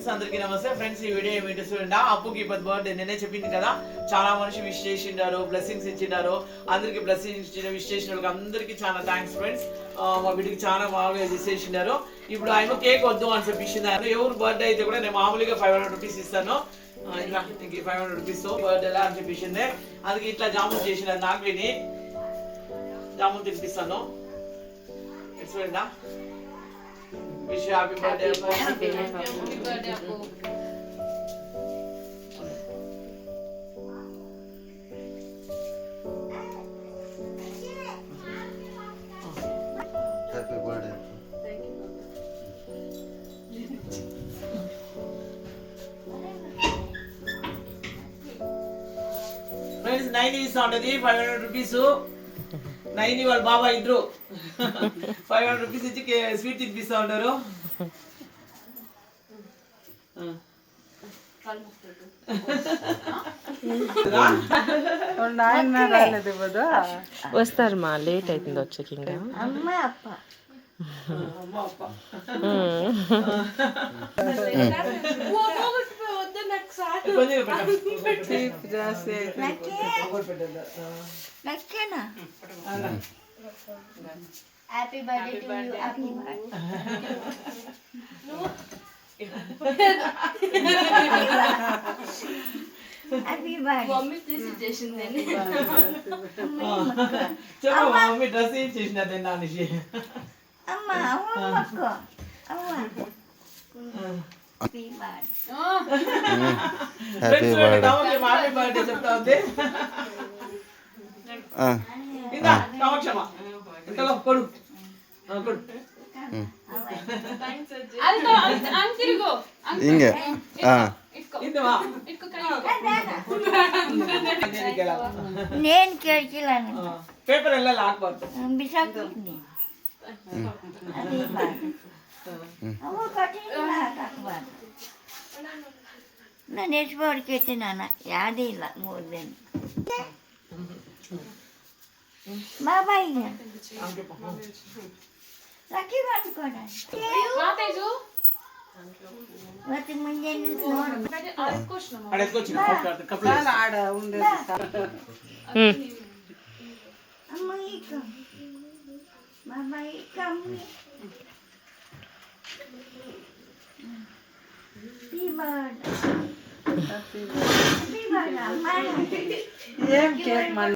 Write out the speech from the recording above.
Friends అందరికీ నమస్తే friends. ఈ వీడియో ఏమిటి చూడండి, అప్పుకి బర్త్డే నేనే చెప్పింది కదా, చాలా మనిషి విష్ చేసిండారు, బ్లెస్సింగ్స్ ఇచ్చిండారు. అందరికి బ్లెస్సింగ్స్ ఇచ్చిన విష్ చేసిన వాళ్ళకి అందరికి చాలా థ్యాంక్స్ ఫ్రెండ్స్. మా బిడ్డకి చాలా బాగా విష్ చేసిండారు. ఇప్పుడు ఆయన కేక్ వద్దు అని చెప్పేసింది. ఆయన ఎవరు బర్త్డే అయితే కూడా నేను మామూలుగా 500 రూపీస్ ఇస్తాను, ఇలా 500 రూపీస్ బర్త్డేలా అని చెప్పేసింది. అందుకే ఇట్లా జామున్ చేసిన నాకు విని జామున్ తినిపిస్తాను. చూడండి, wish happy birthday. Happy birthday Appu. Happy birthday. Friends 9 ఇస్తా ఉంటుంది 500 రూపీస్. 9 వాళ్ళ బాబా ఇద్దరు 500 రూపీస్ ఇచ్చి స్వీట్ తినిపిస్తా ఉంటారు. వస్తారు మా లేట్ అవుతుంది వచ్చేకి ఇంకా హ్యాపీ బర్త్డే టు యు అప్పు. హ్యాపీ బర్త్డే మమ్మీ తీసి చేసిందని. చెప్పు మమ్మీ డ్రెస్ ఏం చేసినది నానిషి. అమ్మ అమ్మక్క అమ్మ happy birthday. Happy birthday. Happy birthday చెప్తా ఉంది. ఇందా కామక్షమ ఇంతలో కొడు కొడు. తిరుగు ఇంగే ఇందువా నేను కేಳ್కిలాను పేపర్ ಎಲ್ಲ ಹಾಕ್ಬಾರ್ದು. ಬಿಸಾಕ್ಬಿಡ್ತೀನಿ. Happy birthday. అమ్మ కట్టిన ಹಾಕಬಾರ್ದು. ನಾನು ಎಷ್ಟು ಬಾರಿ ಕೇಳ್ತೀನಿ, ನಾನು ಯಾವುದೇ ಇಲ್ಲ 3 ದಿನ. ಬಾಬಾ ಈಗ ರಾಖಿ ಮಾಡ್ಕೊಡ ಮತ್ತೆ ಮುಂಜಾನೆ అడెత్తుకొచ్చి కప్పులు అమ్మ ఈక బాబా ఈక అమ్మ హ్యాపీ బర్త్డే. హ్యాపీ బర్త్డే అమ్మ. ఏం కేక్ మళ్ళీ